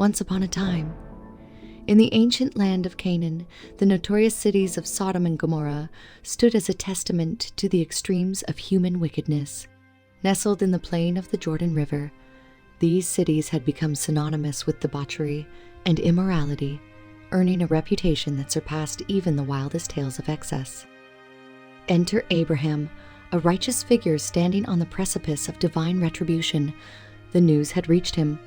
once upon a time. In the ancient land of Canaan, the notorious cities of Sodom and Gomorrah stood as a testament to the extremes of human wickedness. Nestled in the plain of the Jordan River, these cities had become synonymous with debauchery and immorality, earning a reputation that surpassed even the wildest tales of excess. Enter Abraham, a righteous figure standing on the precipice of divine retribution. The news had reached him.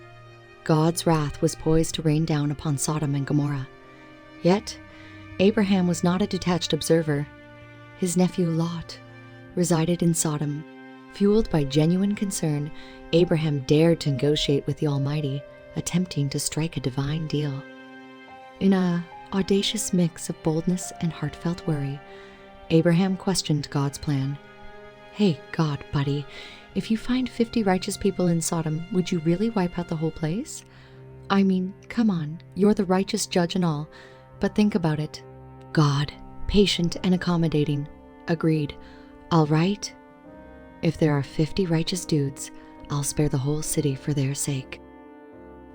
God's wrath was poised to rain down upon Sodom and Gomorrah. Yet, Abraham was not a detached observer. His nephew Lot resided in Sodom. Fueled by genuine concern, Abraham dared to negotiate with the Almighty, attempting to strike a divine deal. In an audacious mix of boldness and heartfelt worry, Abraham questioned God's plan. "Hey, God, buddy, if you find 50 righteous people in Sodom, would you really wipe out the whole place? I mean, come on, you're the righteous judge and all, but think about it." God, patient and accommodating, agreed. "All right. If there are 50 righteous dudes, I'll spare the whole city for their sake."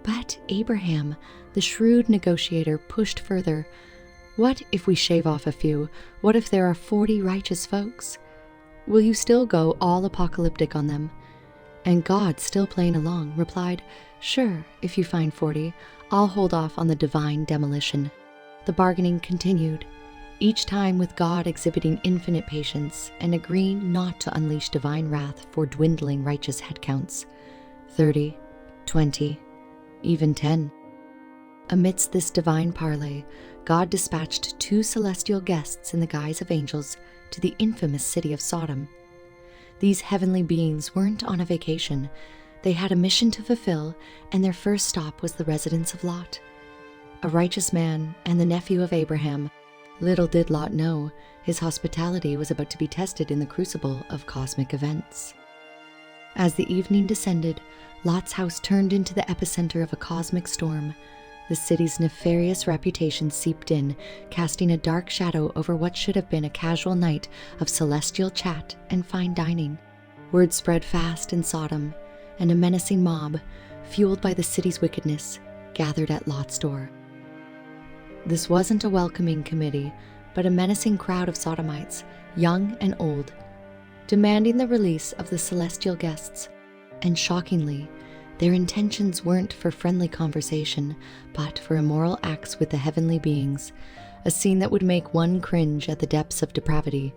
But Abraham, the shrewd negotiator, pushed further. "What if we shave off a few? What if there are 40 righteous folks? Will you still go all apocalyptic on them?" And God, still playing along, replied, "Sure, if you find 40, I'll hold off on the divine demolition." The bargaining continued, each time with God exhibiting infinite patience and agreeing not to unleash divine wrath for dwindling righteous headcounts. 30, 20, even 10. Amidst this divine parley, God dispatched 2 celestial guests in the guise of angels to the infamous city of Sodom. These heavenly beings weren't on a vacation. They had a mission to fulfill, and their first stop was the residence of Lot. A righteous man and the nephew of Abraham, little did Lot know his hospitality was about to be tested in the crucible of cosmic events. As the evening descended, Lot's house turned into the epicenter of a cosmic storm. The city's nefarious reputation seeped in, casting a dark shadow over what should have been a casual night of celestial chat and fine dining. Word spread fast in Sodom, and a menacing mob, fueled by the city's wickedness, gathered at Lot's door. This wasn't a welcoming committee, but a menacing crowd of Sodomites, young and old, demanding the release of the celestial guests. And shockingly, their intentions weren't for friendly conversation, but for immoral acts with the heavenly beings, a scene that would make one cringe at the depths of depravity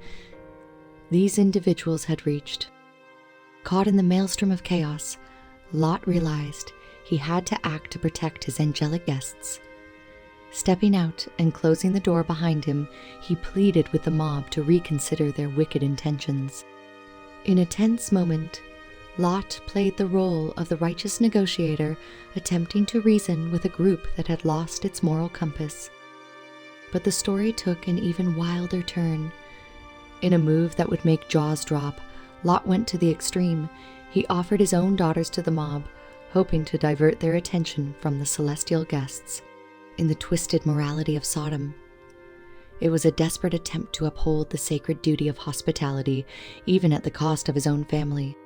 these individuals had reached. Caught in the maelstrom of chaos, Lot realized he had to act to protect his angelic guests. Stepping out and closing the door behind him, he pleaded with the mob to reconsider their wicked intentions. In a tense moment, Lot played the role of the righteous negotiator, attempting to reason with a group that had lost its moral compass. But the story took an even wilder turn. In a move that would make jaws drop, Lot went to the extreme. He offered his own daughters to the mob, hoping to divert their attention from the celestial guests. In the twisted morality of Sodom, it was a desperate attempt to uphold the sacred duty of hospitality, even at the cost of his own family.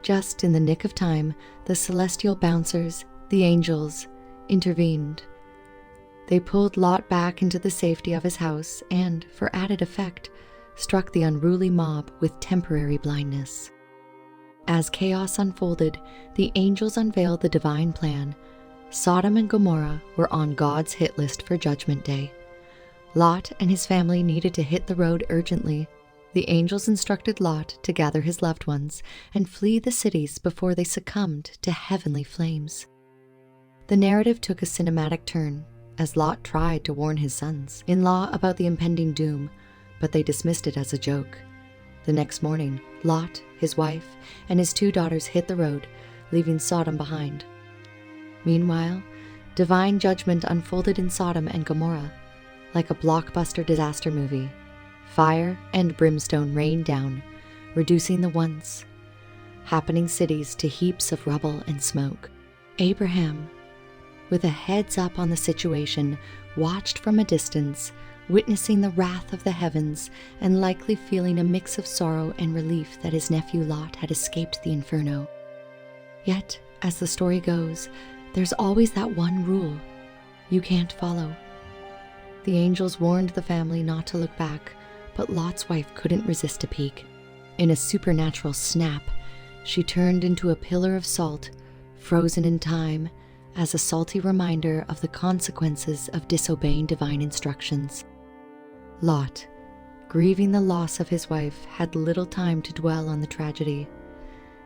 Just in the nick of time, the celestial bouncers, the angels, intervened. They pulled Lot back into the safety of his house and, for added effect, struck the unruly mob with temporary blindness. As chaos unfolded, the angels unveiled the divine plan. Sodom and Gomorrah were on God's hit list for Judgment Day. Lot and his family needed to hit the road urgently. The angels instructed Lot to gather his loved ones and flee the cities before they succumbed to heavenly flames. The narrative took a cinematic turn as Lot tried to warn his sons-in-law about the impending doom, but they dismissed it as a joke. The next morning, Lot, his wife, and his 2 daughters hit the road, leaving Sodom behind. Meanwhile, divine judgment unfolded in Sodom and Gomorrah. Like a blockbuster disaster movie, fire and brimstone rained down, reducing the once happening cities to heaps of rubble and smoke. Abraham, with a heads up on the situation, watched from a distance, witnessing the wrath of the heavens and likely feeling a mix of sorrow and relief that his nephew Lot had escaped the inferno. Yet, as the story goes, There's always that one rule you can't follow. The angels warned the family not to look back, but Lot's wife couldn't resist a peek. In a supernatural snap, she turned into a pillar of salt, frozen in time, as a salty reminder of the consequences of disobeying divine instructions. Lot, grieving the loss of his wife, had little time to dwell on the tragedy.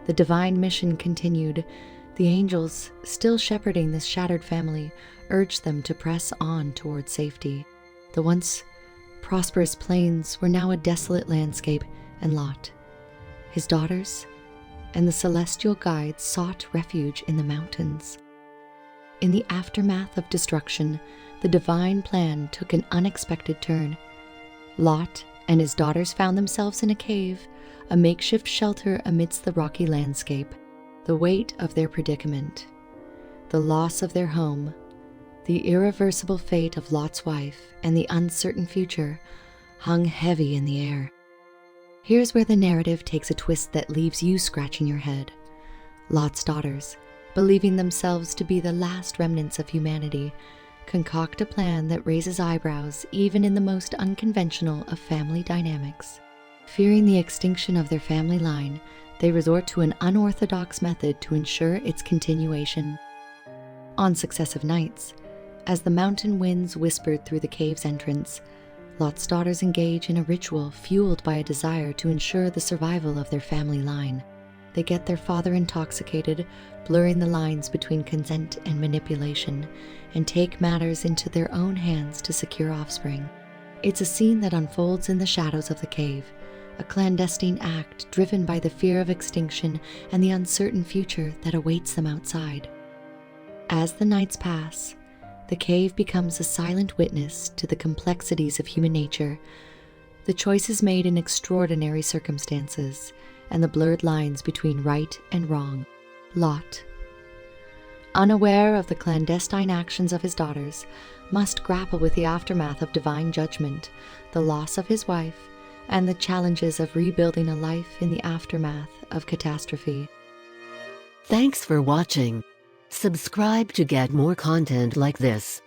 The divine mission continued. The angels, still shepherding this shattered family, urged them to press on toward safety. The once prosperous plains were now a desolate landscape, and Lot, his daughters, and the celestial guides sought refuge in the mountains. In the aftermath of destruction, the divine plan took an unexpected turn. Lot and his daughters found themselves in a cave, a makeshift shelter amidst the rocky landscape. The weight of their predicament, the loss of their home, the irreversible fate of Lot's wife, and the uncertain future hung heavy in the air. Here's where the narrative takes a twist that leaves you scratching your head. Lot's daughters, believing themselves to be the last remnants of humanity, concoct a plan that raises eyebrows even in the most unconventional of family dynamics. Fearing the extinction of their family line, they resort to an unorthodox method to ensure its continuation. On successive nights, as the mountain winds whispered through the cave's entrance, Lot's daughters engage in a ritual fueled by a desire to ensure the survival of their family line. They get their father intoxicated, blurring the lines between consent and manipulation, and take matters into their own hands to secure offspring. It's a scene that unfolds in the shadows of the cave, a clandestine act driven by the fear of extinction and the uncertain future that awaits them outside. As the nights pass, the cave becomes a silent witness to the complexities of human nature, the choices made in extraordinary circumstances, and the blurred lines between right and wrong. Lot, unaware of the clandestine actions of his daughters, must grapple with the aftermath of divine judgment, the loss of his wife, and the challenges of rebuilding a life in the aftermath of catastrophe. Thanks for watching. Subscribe to get more content like this.